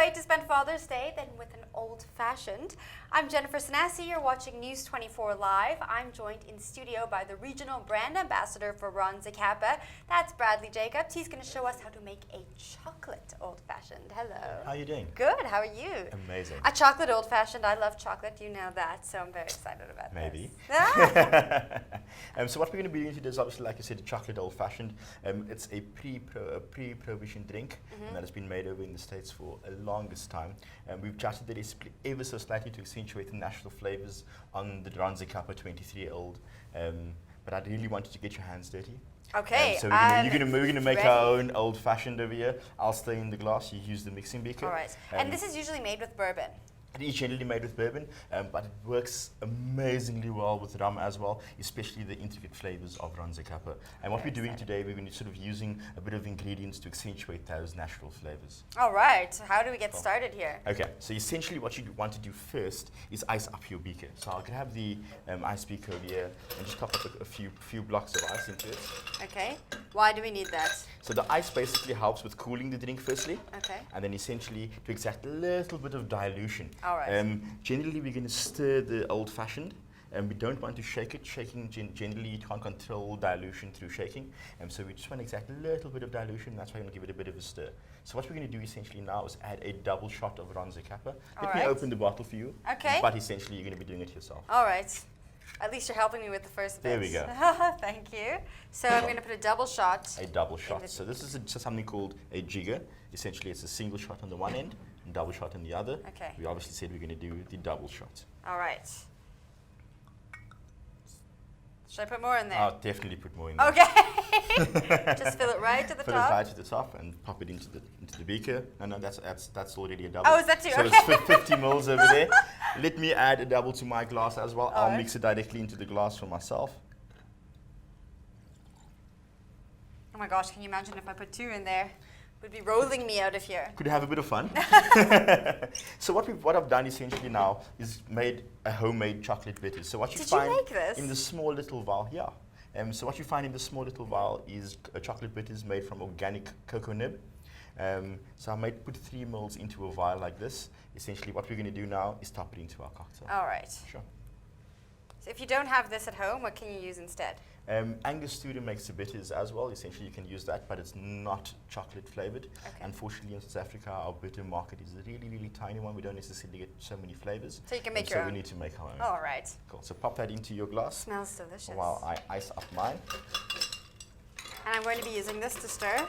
way to spend Father's Day than with an old-fashioned. I'm Jennifer Sanasi. You're watching News 24 Live. I'm joined in studio by the regional brand ambassador for Ronza Kappa. That's Bradley Jacobs. He's going to show us how to make a chocolate old-fashioned. Hello. How are you doing? Good. How are you? Amazing. A chocolate old-fashioned. I love chocolate. You know that. So I'm very excited about Maybe. this. So what we're going to be doing today is obviously, like I said, a chocolate old-fashioned. It's a pre-prohibition drink, and that has been made over in the States for a longest time. We've adjusted the recipe ever so slightly to accentuate the national flavors on the Ronza Kappa 23-year-old. But I really wanted to get your hands dirty. Okay. So we're gonna make our own old-fashioned over here. I'll stay in the glass. You use the mixing beaker. All right. And this is usually made with bourbon. It is generally made with bourbon, but it works amazingly well with rum as well, especially the intricate flavors of Ronza Kappa. And what we're doing today, we're going to sort of using a bit of ingredients to accentuate those natural flavors. All right. So how do we get started here? Okay, so essentially what you want to do first is ice up your beaker. So I'll grab the ice beaker over here and just pop up a few blocks of ice into it. Okay. Why do we need that? So the ice basically helps with cooling the drink firstly. Okay. And then essentially to exact a little bit of dilution. All right. Generally, we're going to stir the old-fashioned, and we don't want to shake it. Shaking, generally, you can't control dilution through shaking. So we just want to exact a little bit of dilution. That's why I'm going to give it a bit of a stir. So what we're going to do essentially now is add a double shot of Ronza Kappa. Let me open the bottle for you. Okay. But essentially, you're going to be doing it yourself. All right. At least you're helping me with the first bit. There we go. Thank you. So I'm going to put a double shot. A double shot. So this is something called a jigger. Essentially, it's a single shot on the one end and double shot on the other. Okay. We obviously said we're going to do the double shot. All right. Should I put more in there? I'll definitely put more in there. Okay. Just fill it right to the Fill top. it right to the top and pop it into the beaker. No, that's already a double. Oh, is that too? So Okay. it's 50 mils over there. Let me add a double to my glass as well. I'll mix it directly into the glass for myself. Oh my gosh, can you imagine if I put 2 in there? It would be rolling me out of here. Could have a bit of fun. So what I've done essentially now is made a homemade chocolate bitters. So what you Did find you make this? in the small little vial, yeah. So what you find in the small little vial is a chocolate bitters made from organic cocoa nib. So I might put 3 mils into a vial like this. Essentially what we're going to do now is top it into our cocktail. All right. Sure. So if you don't have this at home, what can you use instead? Angostura makes the bitters as well. Essentially, you can use that, but it's not chocolate flavored. Okay. Unfortunately, in South Africa, our bitter market is a really, really tiny one. We don't necessarily get so many flavors. So you can make your own. So we need to make our own. All right. Cool. So pop that into your glass Smells delicious. while I ice up mine. And I'm going to be using this to stir.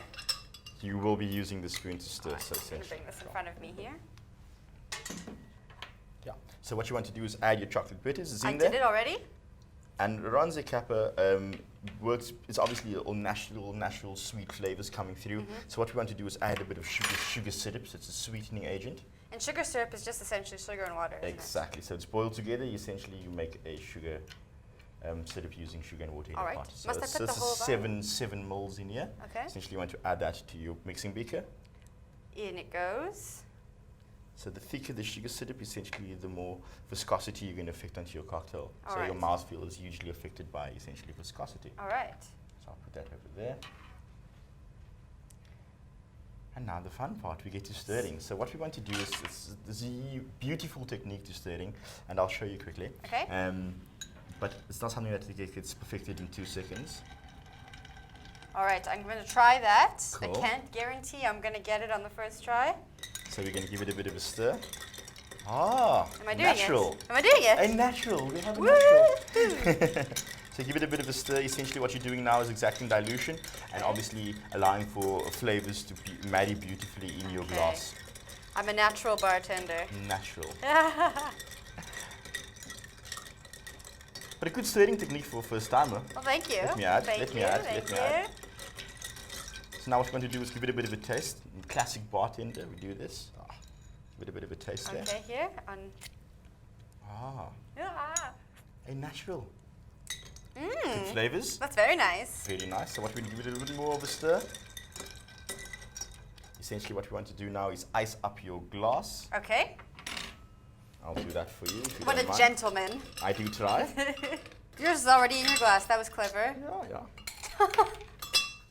You will be using the spoon to stir. All right, So I'm going to essentially. bring this in front of me here. Yeah. So what you want to do is add your chocolate bitters. It's I in there. did it already. And Ronza Kappa works. It's obviously all natural sweet flavors coming through. So what we want to do is add a bit of sugar syrup. So it's a sweetening agent. And sugar syrup is just essentially sugar and water, isn't Exactly. So it's boiled together. Essentially, you make a sugar syrup using sugar and water in All a right. pot. So Must I it's, put the it's whole vial? seven mils in here. Okay. Essentially, you want to add that to your mixing beaker. In it goes. So the thicker the sugar syrup, essentially, the more viscosity you're going to affect onto your cocktail. All so right. your mouthfeel is usually affected by essentially viscosity. All right. So I'll put that over there. And now the fun part, we get to stirring. So what we want to do is, there's a beautiful technique to stirring, and I'll show you quickly. Okay. But it's not something that gets perfected in 2 seconds. All right. I'm going to try that. Cool. I can't guarantee I'm going to get it on the first try. So we're going to give it a bit of a stir. Ah, Am I doing natural. it? Am I doing it? A natural, we have a Woo! natural. So give it a bit of a stir. Essentially what you're doing now is exacting dilution and obviously allowing for flavors to marry beautifully in your glass. I'm a natural bartender. Natural. But a good stirring technique for a first timer. Well, thank you. Let me add, Thank let me you, add, thank let me you. add. So now what we're going to do is give it a bit of a taste. In classic bartender, we do this. Give it a bit of a taste there. Okay, here. On. Ah, Ah. a natural. Good Mmm. flavors. That's very nice. Really nice. So what we're going to give it a little bit more of a stir. Essentially what we want to do now is ice up your glass. Okay. I'll do that for you if you What don't a mind. gentleman. I do try. Yours is already in your glass. That was clever. Yeah.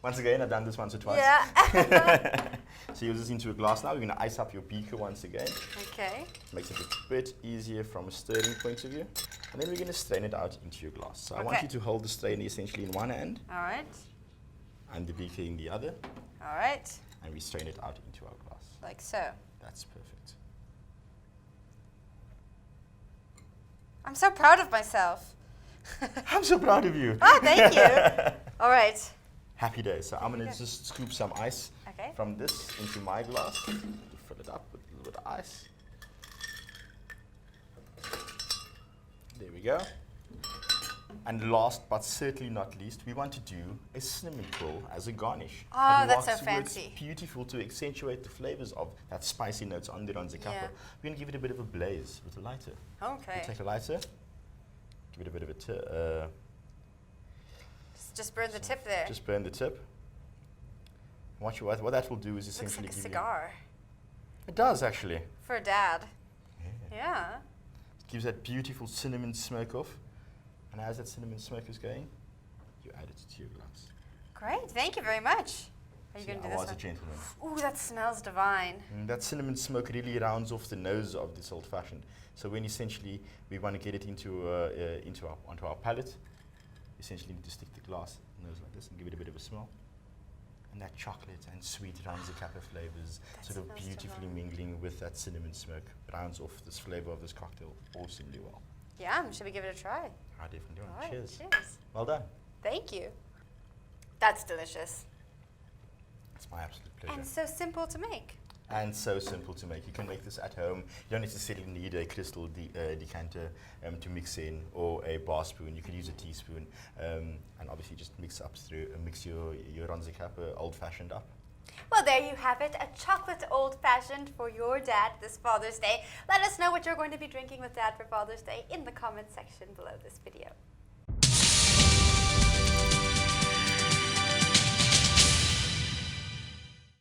Once again, I've done this once or twice. Yeah. So use this into a glass now. You're going to ice up your beaker once again. Okay. Makes it a bit easier from a stirring point of view. And then we're going to strain it out into your glass. So I want you to hold the strainer essentially in one hand. All right. And the beaker in the other. All right. And we strain it out into our glass. Like so. That's perfect. I'm so proud of myself. I'm so proud of you. Oh, thank you. All right. Happy days. So I'm going to just scoop some ice from this into my glass. Fill it up with a little bit of ice. There we go. And last but certainly not least, we want to do a cinnamon twirl as a garnish. Oh, It that's so works fancy. Beautiful to accentuate the flavors of that spicy notes on the Ronze Kappa. Yeah. We're going to give it a bit of a blaze with a lighter. Okay. We'll take a lighter, give it a bit of a Just burn the tip there. just burn the tip. What that will do is Looks essentially like a give cigar. It does actually. For Dad. Yeah. Yeah. It gives that beautiful cinnamon smoke off. And as that cinnamon smoke is going, you add it to your glass. Great. Thank you very much. Are you See, going to I do this was one? a gentleman. Ooh, that smells divine. That cinnamon smoke really rounds off the nose of this old fashioned. So when essentially we want to get it onto our palate, essentially need to stick the glass nose like this and give it a bit of a smell. And that chocolate and sweet Ronze Kappa flavors sort of beautifully mingling with that cinnamon smoke rounds off this flavor of this cocktail awesomely well. Yum. Should we give it a try? I definitely want. All right. Cheers. Cheers. Well done. Thank you. That's delicious. It's my absolute pleasure. And so simple to make. And so simple to make. You can make this at home. You don't necessarily need a crystal decanter to mix in, or a bar spoon. You can use a teaspoon, and obviously just mix your Ronze Kappa old fashioned up. Well, there you have it, a chocolate old fashioned for your dad this Father's Day. Let us know what you're going to be drinking with Dad for Father's Day in the comments section below this video.